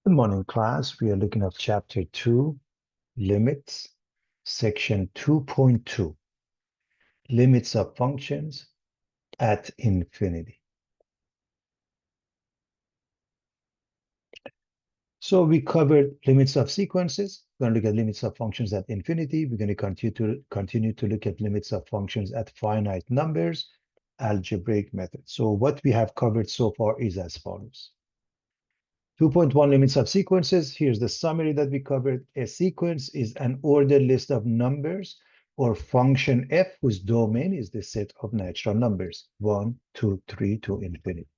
Good morning, class. We are looking at chapter 2, limits, section 2.2, limits of functions at infinity. So we covered limits of sequences. We're going to look at limits of functions at infinity. We're going to continue to look at limits of functions at finite numbers, algebraic methods. So what we have covered so far is as follows. 2.1 limits of sequences. Here's the summary that we covered. A sequence is an ordered list of numbers or function f whose domain is the set of natural numbers, 1, 2, 3 to infinity.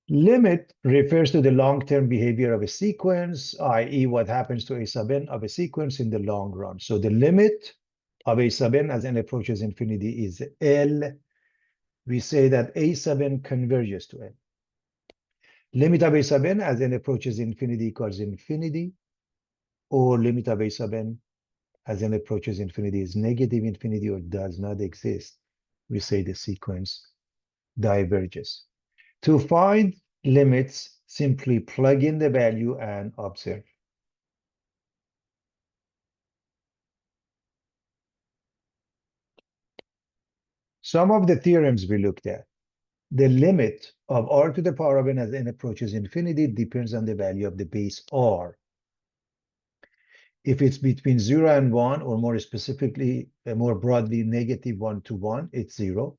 Limit refers to the long-term behavior of a sequence, i.e. what happens to a sub n of a sequence in the long run. So the limit of a sub n as n approaches infinity is L. We say that a sub n converges to n. Limit of a sub n as n approaches infinity equals infinity, or limit of a sub n as n approaches infinity is negative infinity or does not exist. We say the sequence diverges. To find limits, simply plug in the value and observe. Some of the theorems we looked at. The limit of r to the power of n as n approaches infinity depends on the value of the base r. If it's between 0 and 1, or more specifically, more broadly, negative 1 to 1, it's 0.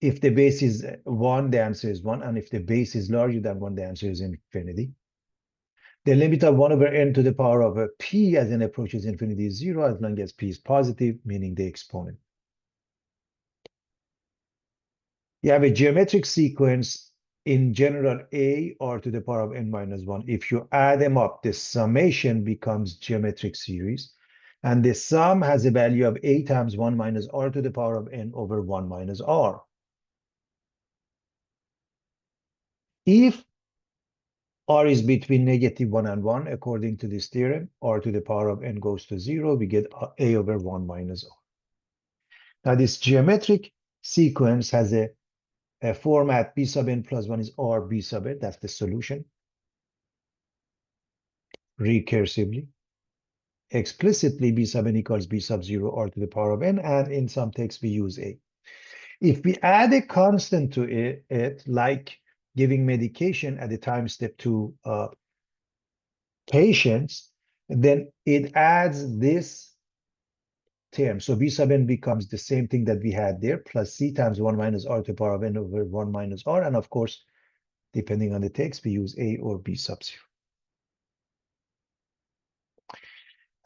If the base is 1, the answer is 1. And if the base is larger than 1, the answer is infinity. The limit of 1 over n to the power of p as n approaches infinity is 0, as long as p is positive, meaning the exponent. You have a geometric sequence, in general, a r to the power of n minus 1. If you add them up, the summation becomes geometric series. And the sum has a value of a times 1 minus r to the power of n over 1 minus r. If r is between negative 1 and 1, according to this theorem, r to the power of n goes to 0, we get a over 1 minus r. Now, this geometric sequence has a format b sub n plus 1 is r b sub n. That's the solution. Recursively. Explicitly, b sub n equals b sub 0 r to the power of n, and in some texts we use a. If we add a constant to it, like giving medication at the time step to patients, then it adds this term. So b sub n becomes the same thing that we had there, plus c times 1 minus r to the power of n over 1 minus r. And of course, depending on the text, we use a or b sub 0.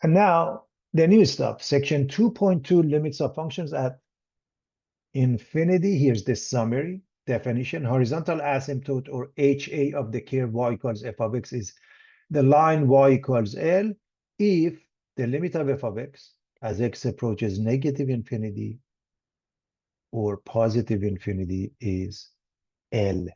And now the new stuff, section 2.2, limits of functions at infinity. Here's the summary definition. Horizontal asymptote, or HA, of the curve y equals f of x is the line y equals L if the limit of f of x as x approaches negative infinity or positive infinity is L.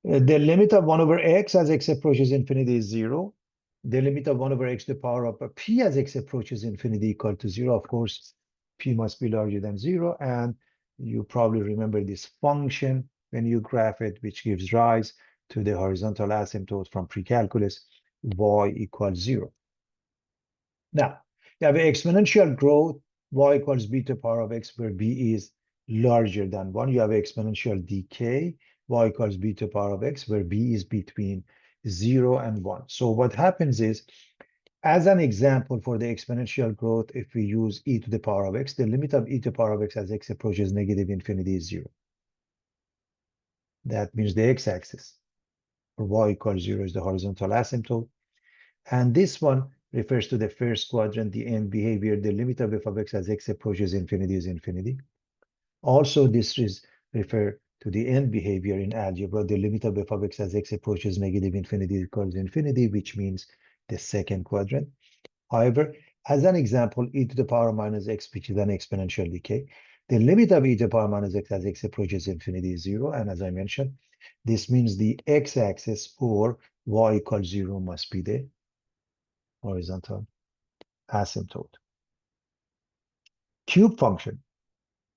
The limit of 1 over x as x approaches infinity is 0. The limit of 1 over x to the power of p as x approaches infinity equal to 0. Of course, p must be larger than 0. And you probably remember this function when you graph it, which gives rise to the horizontal asymptote from pre-calculus, y equals 0. Now, you have exponential growth, y equals b to the power of x, where b is larger than 1. You have exponential decay, y equals b to the power of x, where b is between 0 and 1. So what happens is, as an example for the exponential growth, if we use e to the power of x, the limit of e to the power of x as x approaches negative infinity is 0. That means the x-axis for y equals 0 is the horizontal asymptote. And this one refers to the first quadrant, the end behavior. The limit of f of x as x approaches infinity is infinity. Also, this is refer to the end behavior in algebra. The limit of f of x as x approaches negative infinity equals infinity, which means the second quadrant. However, as an example, e to the power minus x, which is an exponential decay, the limit of e to the power minus x as x approaches infinity is 0. And as I mentioned, this means the x-axis for y equals 0 must be the horizontal asymptote. Cube function.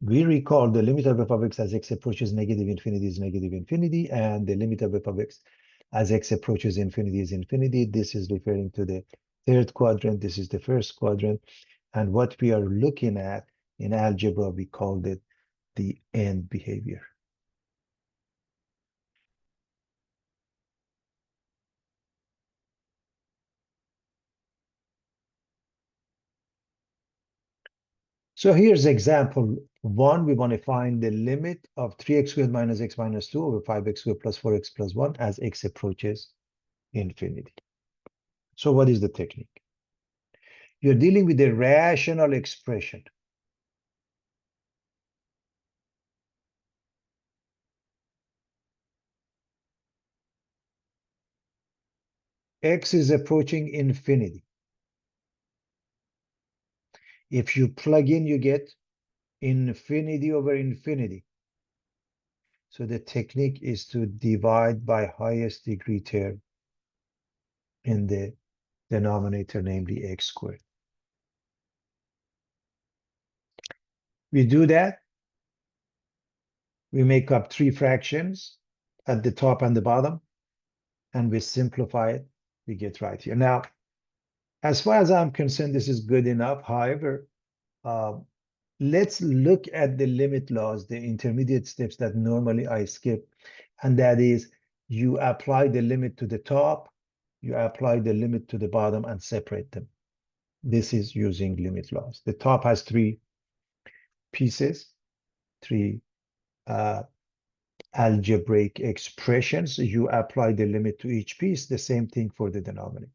We recall the limit of f of x as x approaches negative infinity is negative infinity, and the limit of f of x as x approaches infinity is infinity. This is referring to the third quadrant. This is the first quadrant. And what we are looking at in algebra, we called it the end behavior. So here's example one. We want to find the limit of 3x squared minus x minus 2 over 5x squared plus 4x plus 1 as x approaches infinity. So what is the technique? You're dealing with a rational expression. X is approaching infinity. If you plug in, you get infinity over infinity. So the technique is to divide by highest degree term in the denominator, namely x squared. We do that. We make up three fractions at the top and the bottom, and we simplify it. We get right here. Now, as far as I'm concerned, this is good enough. However, let's look at the limit laws, the intermediate steps that normally I skip. And that is, you apply the limit to the top, you apply the limit to the bottom and separate them. This is using limit laws. The top has three pieces, three algebraic expressions. You apply the limit to each piece, the same thing for the denominator.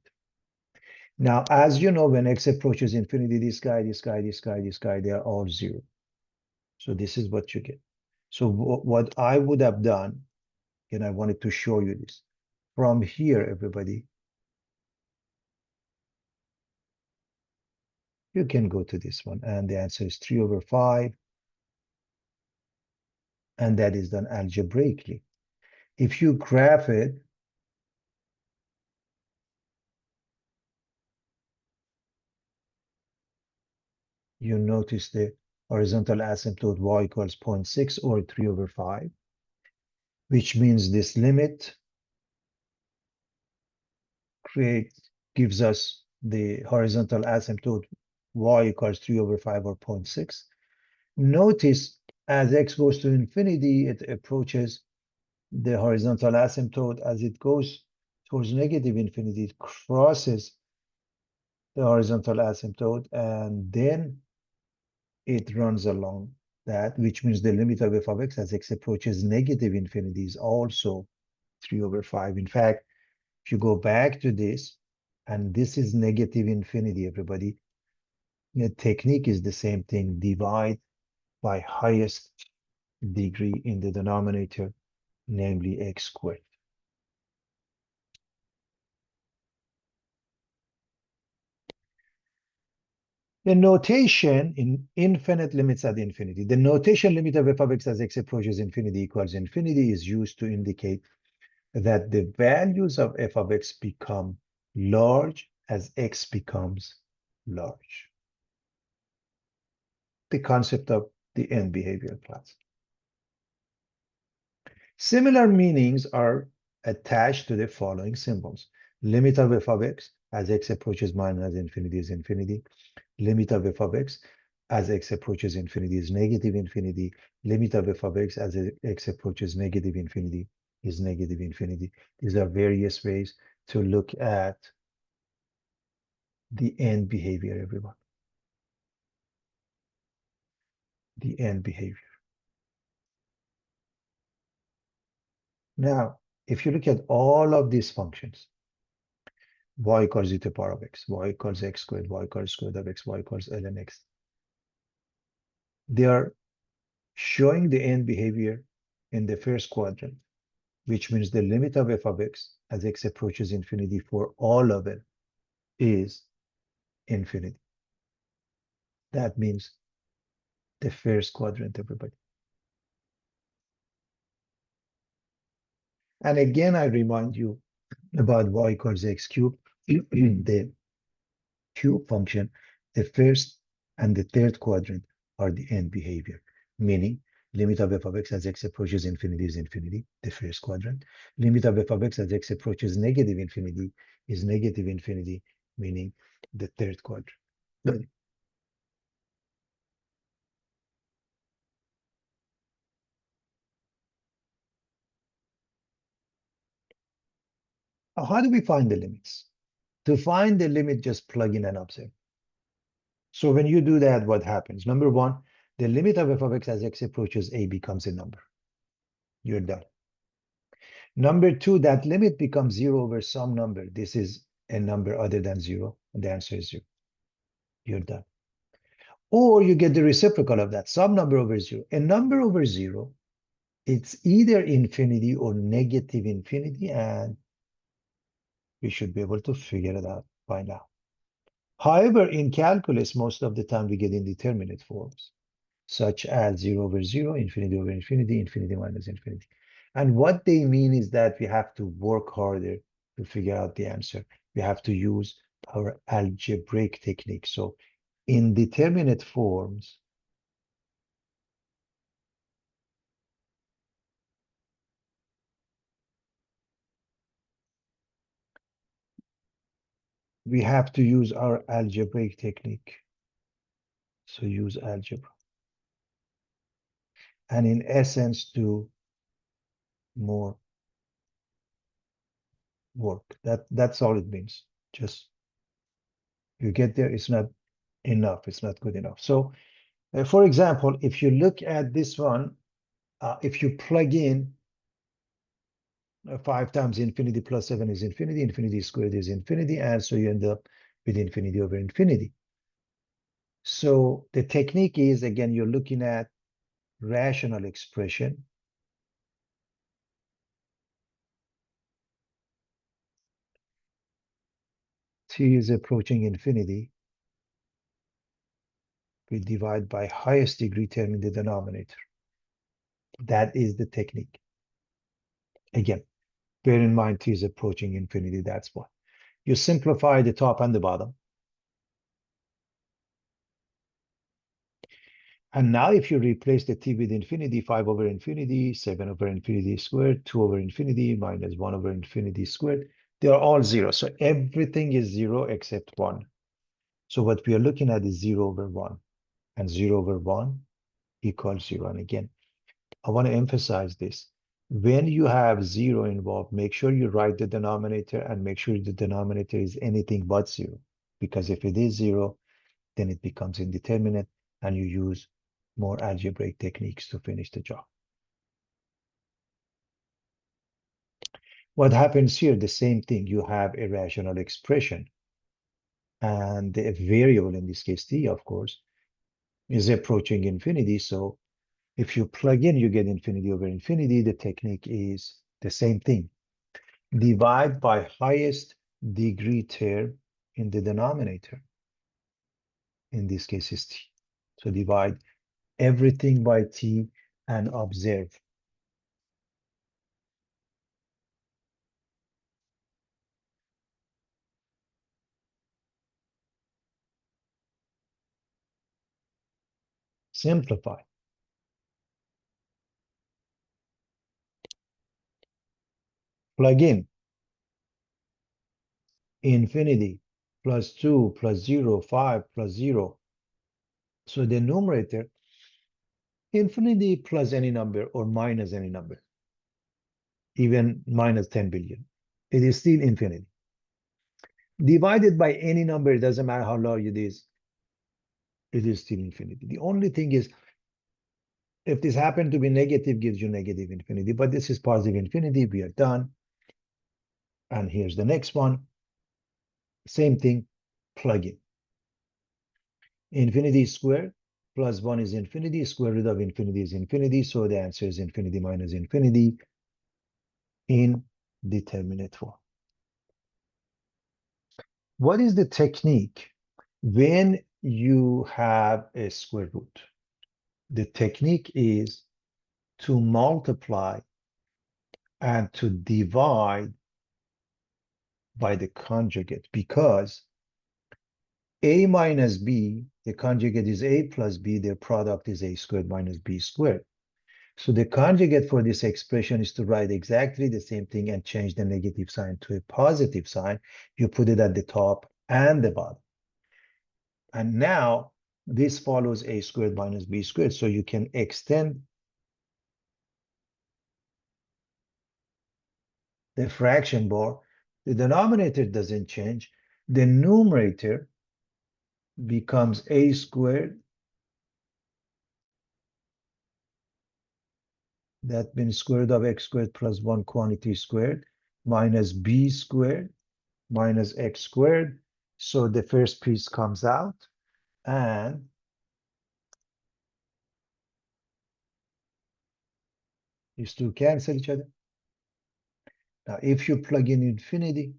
Now, as you know, when x approaches infinity, this guy, this guy, this guy, this guy, they are all zero. So this is what you get. So what I would have done, and I wanted to show you this, from here, everybody, you can go to this one, and the answer is 3 over 5, and that is done algebraically. If you graph it, you notice the horizontal asymptote y equals 0.6 or 3 over 5, which means this limit gives us the horizontal asymptote y equals 3 over 5 or 0.6. Notice as x goes to infinity, it approaches the horizontal asymptote. As it goes towards negative infinity, it crosses the horizontal asymptote, and then it runs along that, which means the limit of f of x as x approaches negative infinity is also 3 over 5. In fact, if you go back to this, and this is negative infinity, everybody, the technique is the same thing. Divide by highest degree in the denominator, namely x squared. The notation in infinite limits at infinity, the notation limit of f of x as x approaches infinity equals infinity is used to indicate that the values of f of x become large as x becomes large. The concept of the end behavior class. Similar meanings are attached to the following symbols. Limit of f of x as x approaches minus infinity is infinity. Limit of f of x as x approaches infinity is negative infinity. Limit of f of x as x approaches negative infinity is negative infinity. These are various ways to look at the end behavior, everyone. The end behavior. Now, if you look at all of these functions, y equals e to the power of x, y equals x squared, y equals square root of x, y equals ln x, they are showing the end behavior in the first quadrant, which means the limit of f of x as x approaches infinity for all of it is infinity. That means the first quadrant, everybody. And again, I remind you about y equals x cubed, the cube function, the first and the third quadrant are the end behavior. meaning limit of f of x as x approaches infinity is infinity, the first quadrant. Limit of f of x as x approaches negative infinity is negative infinity, meaning the third quadrant. How do we find the limits? To find the limit, just plug in and observe. So when you do that, what happens? Number one, the limit of f of x as x approaches a becomes a number. You're done. Number two, that limit becomes 0 over some number. This is a number other than 0, and the answer is 0. You're done. Or you get the reciprocal of that, some number over 0. A number over 0, it's either infinity or negative infinity, and we should be able to figure it out by now. However, in calculus, most of the time we get indeterminate forms, such as 0 over 0, infinity over infinity, infinity minus infinity. And what they mean is that we have to work harder to figure out the answer. We have to use our algebraic technique. So indeterminate forms, we have to use our algebraic technique. So use algebra. And in essence, do more work. That's all it means. Just you get there, it's not enough. It's not good enough. So for example, if you look at this one, if you plug in 5 times infinity plus 7 is infinity, infinity squared is infinity, and so you end up with infinity over infinity. So the technique is, again, you're looking at rational expression. T is approaching infinity. We divide by highest degree term in the denominator. That is the technique. Again, bear in mind T is approaching infinity, that's why. You simplify the top and the bottom. And now if you replace the t with infinity, 5 over infinity, 7 over infinity squared, 2 over infinity, minus 1 over infinity squared, they are all 0. So everything is 0 except 1. So what we are looking at is 0 over 1. And 0 over 1 equals 0. And again, I want to emphasize this. When you have 0 involved, make sure you write the denominator and make sure the denominator is anything but 0. Because if it is 0, then it becomes indeterminate and you use more algebraic techniques to finish the job. What happens here? The same thing. You have a rational expression and the variable, in this case t, of course, is approaching infinity. So if you plug in, you get infinity over infinity. The technique is the same thing. Divide by highest degree term in the denominator. In this case is t. So divide everything by t and observe. Simplify. Plug in infinity plus 2 plus 0, 5 plus 0. So the numerator, infinity plus any number or minus any number, even minus 10 billion. It is still infinity. Divided by any number, it doesn't matter how large it is still infinity. The only thing is, if this happened to be negative, gives you negative infinity, but this is positive infinity, we are done. And here's the next one. Same thing, plug in. Infinity squared plus 1 is infinity, square root of infinity is infinity, so the answer is infinity minus infinity in determinate form. What is the technique when you have a square root? The technique is to multiply and to divide by the conjugate, because a minus b The conjugate is a plus b. Their product is a squared minus b squared. So the conjugate for this expression is to write exactly the same thing and change the negative sign to a positive sign. You put it at the top and the bottom. And now this follows a squared minus b squared. So you can extend the fraction bar. The denominator doesn't change. The numerator becomes a squared. That means square root of x squared plus 1 quantity squared minus b squared minus x squared. So the first piece comes out, and these two cancel each other. Now, if you plug in infinity,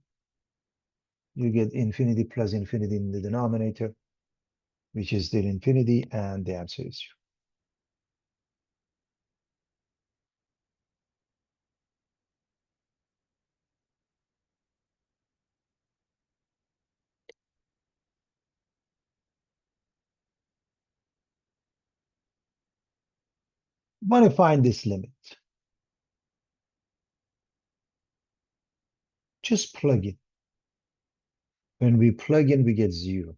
you get infinity plus infinity in the denominator, which is still infinity, and the answer is 0. Want to find this limit? Just plug in. When we plug in, we get 0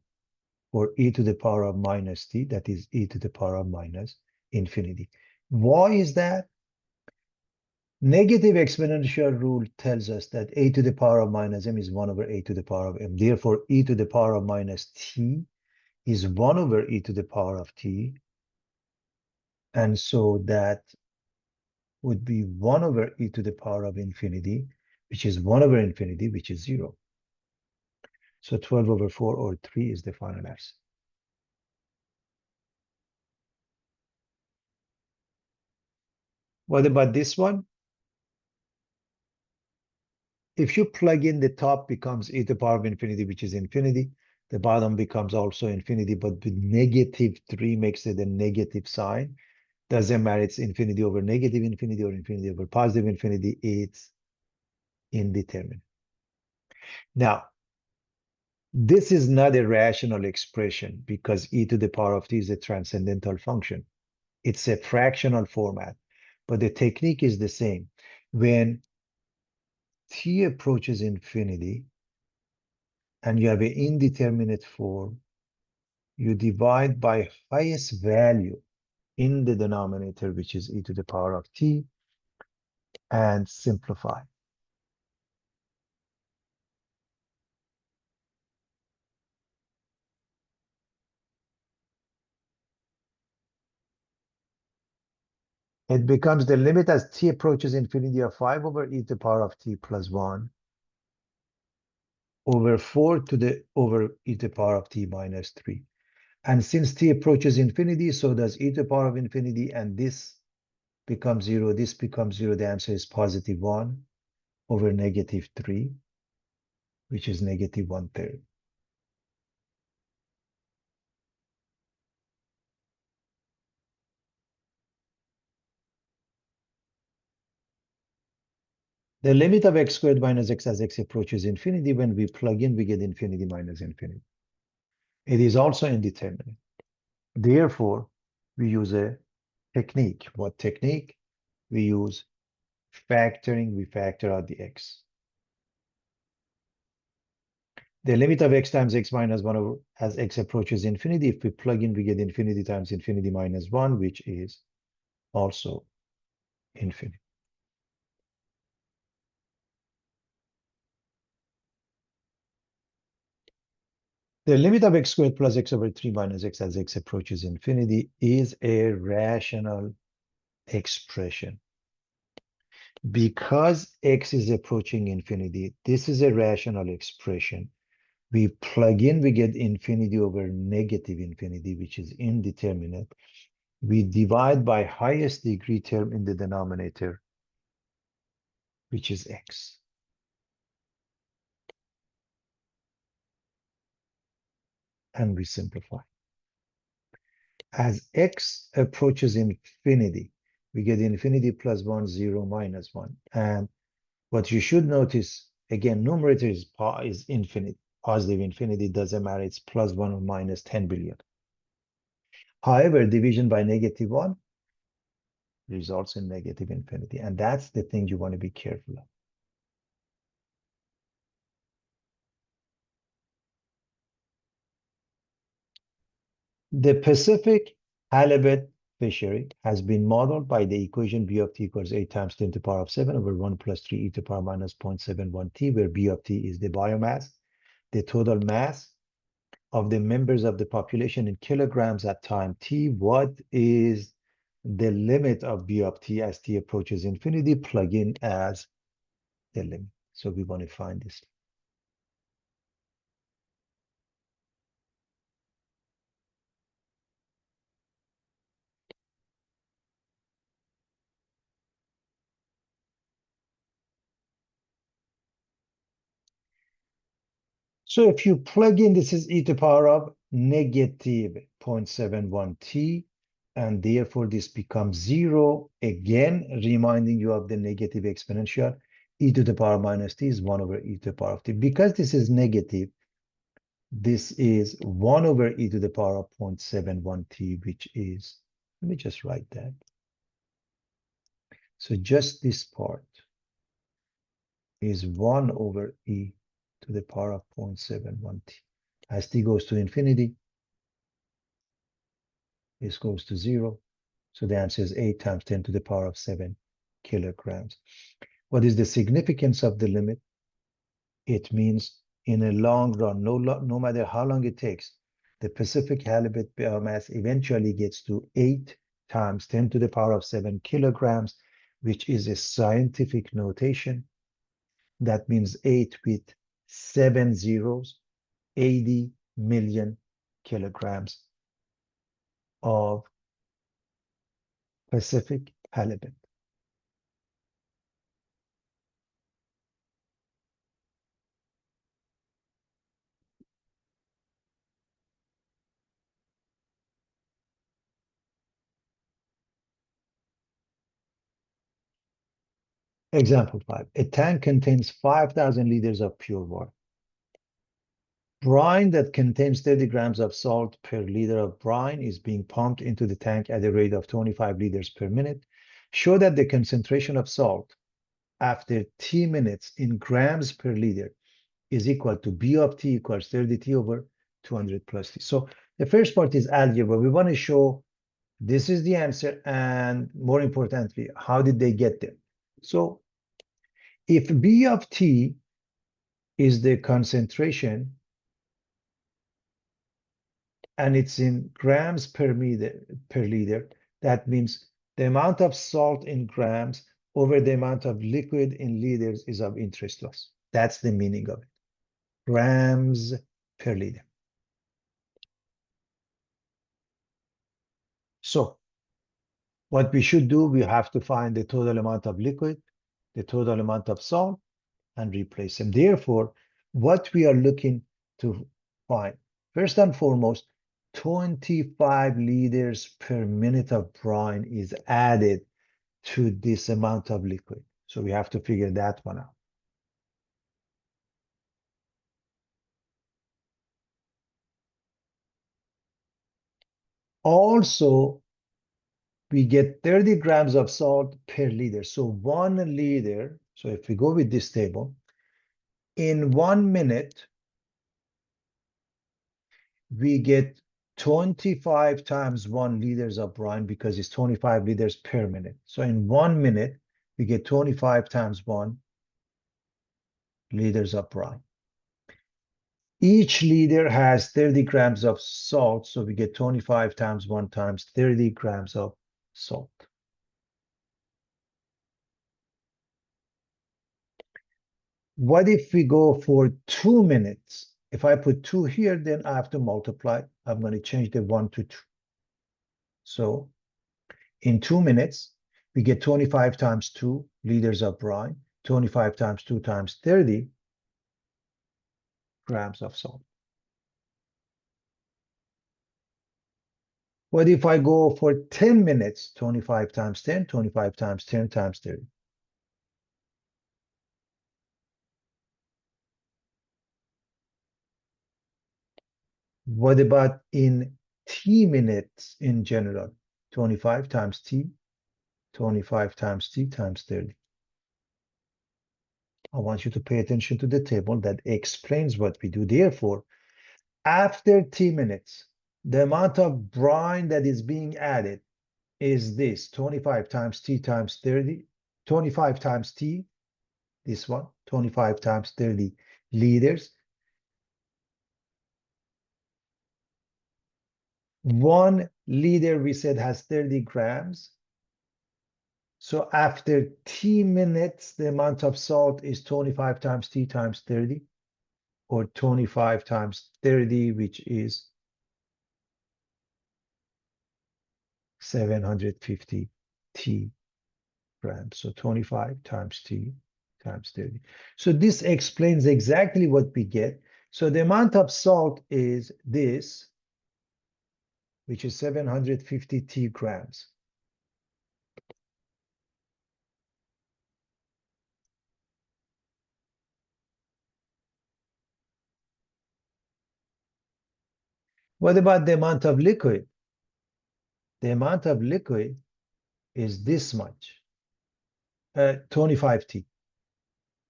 for e to the power of minus t, that is e to the power of minus infinity. Why is that? Negative exponential rule tells us that a to the power of minus m is 1 over a to the power of m. Therefore, e to the power of minus t is 1 over e to the power of t. And so that would be 1 over e to the power of infinity, which is 1 over infinity, which is 0. So 12 over 4 or 3 is the final answer. What about this one? If you plug in, the top becomes e to the power of infinity, which is infinity. The bottom becomes also infinity, but with negative 3 makes it a negative sign. Doesn't matter, it's infinity over negative infinity or infinity over positive infinity. It's indeterminate. Now, this is not a rational expression because e to the power of t is a transcendental function. It's a fractional format, but the technique is the same. When t approaches infinity and you have an indeterminate form, you divide by highest value in the denominator, which is e to the power of t, and simplify. It becomes the limit as t approaches infinity of 5 over e to the power of t plus 1 over 4 to the over e to the power of t minus 3. And since t approaches infinity, so does e to the power of infinity, and this becomes 0, this becomes 0. The answer is positive 1 over negative 3, which is negative 1/3. The limit of x squared minus x as x approaches infinity, when we plug in, we get infinity minus infinity. It is also indeterminate. Therefore, we use a technique. What technique? We use factoring. We factor out the x. The limit of x times x minus 1 over as x approaches infinity. If we plug in, we get infinity times infinity minus 1, which is also infinity. The limit of x squared plus x over 3 minus x as x approaches infinity is a rational expression. Because x is approaching infinity, this is a rational expression. We plug in, we get infinity over negative infinity, which is indeterminate. We divide by highest degree term in the denominator, which is x. And we simplify. As x approaches infinity, we get infinity plus 1, 0, minus 1. And what you should notice, again, numerator is infinite. Positive infinity doesn't matter. It's plus 1 or minus 10 billion. However, division by -1 results in negative infinity. And that's the thing you want to be careful of. The Pacific halibut fishery has been modeled by the equation B of t equals 8 times 10 to the power of 7 over 1 plus 3 e to the power minus 0.71 t, where B of t is the biomass, the total mass of the members of the population in kilograms at time t. What is the limit of B of t as t approaches infinity? Plug in as the limit. So we want to find this. So if you plug in, this is e to the power of negative 0.71 t, and therefore this becomes 0. Again, reminding you of the negative exponential. E to the power minus t is 1 over e to the power of t. Because this is negative, this is 1 over e to the power of 0.71 t, which is, let me just write that. So just this part is 1 over e to the power of 0.71 t. As t goes to infinity, this goes to 0. So the answer is 8 times 10 to the power of 7 kilograms. What is the significance of the limit? It means in a long run, no matter how long it takes, the Pacific halibut biomass eventually gets to 8 times 10 to the power of 7 kilograms, which is a scientific notation. That means 8 with 7 zeros, 80 million kilograms of Pacific halibut. Example 5. A tank contains 5,000 liters of pure water. Brine that contains 30 grams of salt per liter of brine is being pumped into the tank at a rate of 25 liters per minute. Show that the concentration of salt after t minutes in grams per liter is equal to B of t equals 30t over 200 plus t. So the first part is algebra. We want to show this is the answer, and more importantly, how did they get there? So if B of t is the concentration and it's in grams per liter, that means the amount of salt in grams over the amount of liquid in liters is of interest to us. That's the meaning of it. Grams per liter. So what we should do, we have to find the total amount of liquid, the total amount of salt, and replace them. Therefore, what we are looking to find, first and foremost, 25 liters per minute of brine is added to this amount of liquid. So we have to figure that one out. Also, we get 30 grams of salt per liter. So 1 liter, so if we go with this table, in 1 minute, we get 25 times 1 liters of brine because it's 25 liters per minute. So in 1 minute, we get 25 times 1 liters of brine. Each liter has 30 grams of salt, so we get 25 times 1 times 30 grams of salt. What if we go for 2 minutes? If I put 2 here, then I have to multiply. I'm going to change the 1 to 2. So in 2 minutes, we get 25 times 2 liters of brine, 25 times 2 times 30 grams of salt. What if I go for 10 minutes, 25 times 10, 25 times 10 times 30? What about in T minutes in general. 25 times T, 25 times T times 30. I want you to pay attention to the table that explains what we do. Therefore, after T minutes, the amount of brine that is being added is this 25 times T times 30, 25 times T, this one, 25 times 30 liters. 1 liter, we said, has 30 grams. So after T minutes, the amount of salt is 25 times T times 30, or 25 times 30, which is 750 T grams. So 25 times T times 30. So this explains exactly what we get. So the amount of salt is this, which is 750 T grams. What about the amount of liquid? The amount of liquid is this much, 25 T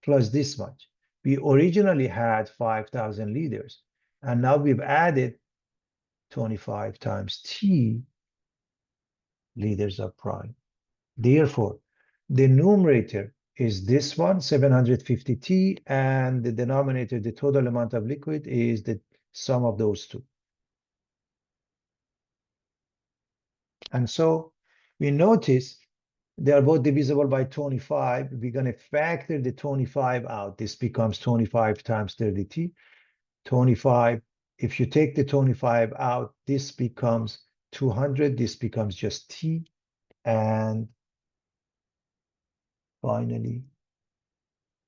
plus this much. We originally had 5,000 liters, and now we've added 25 times T liters of brine. Therefore, the numerator is this one, 750 T, and the denominator, the total amount of liquid, is the sum of those two. And so we notice they are both divisible by 25. We're going to factor the 25 out. This becomes 25 times 30T. 25, if you take the 25 out, this becomes 200. This becomes just T. And finally,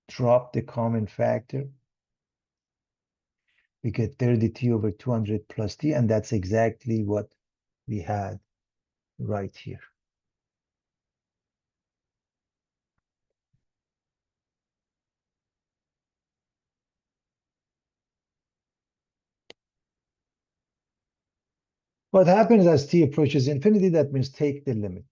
drop the common factor. We get 30T over 200 plus T, and that's exactly what we had right here. What happens as T approaches infinity, that means take the limit.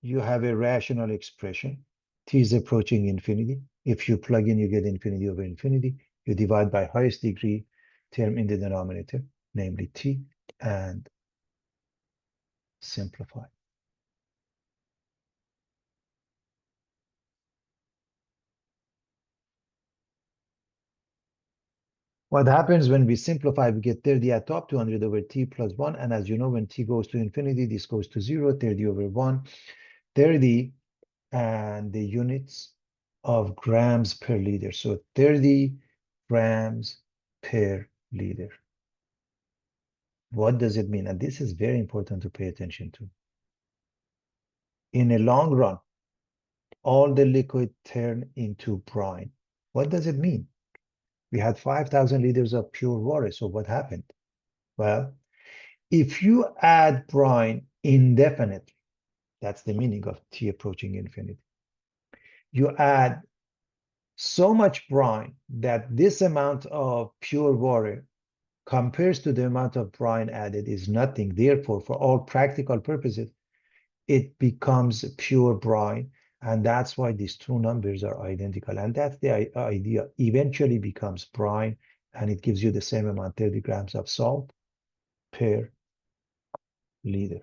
You have a rational expression. T is approaching infinity. If you plug in, you get infinity over infinity. You divide by highest degree term in the denominator, namely T, and simplify. What happens when we simplify, we get 30 at top, 200 over T plus 1. And as you know, when T goes to infinity, this goes to 0, 30 over 1. 30 and the units of grams per liter. So 30 grams per liter. What does it mean? And this is very important to pay attention to. In a long run, all the liquid turn into brine. What does it mean? We had 5,000 liters of pure water. So what happened? Well, if you add brine indefinitely, that's the meaning of T approaching infinity. You add so much brine that this amount of pure water compares to the amount of brine added is nothing. Therefore, for all practical purposes, it becomes pure brine. And that's why these two numbers are identical. And that's the idea. Eventually becomes brine, and it gives you the same amount, 30 grams of salt per liter.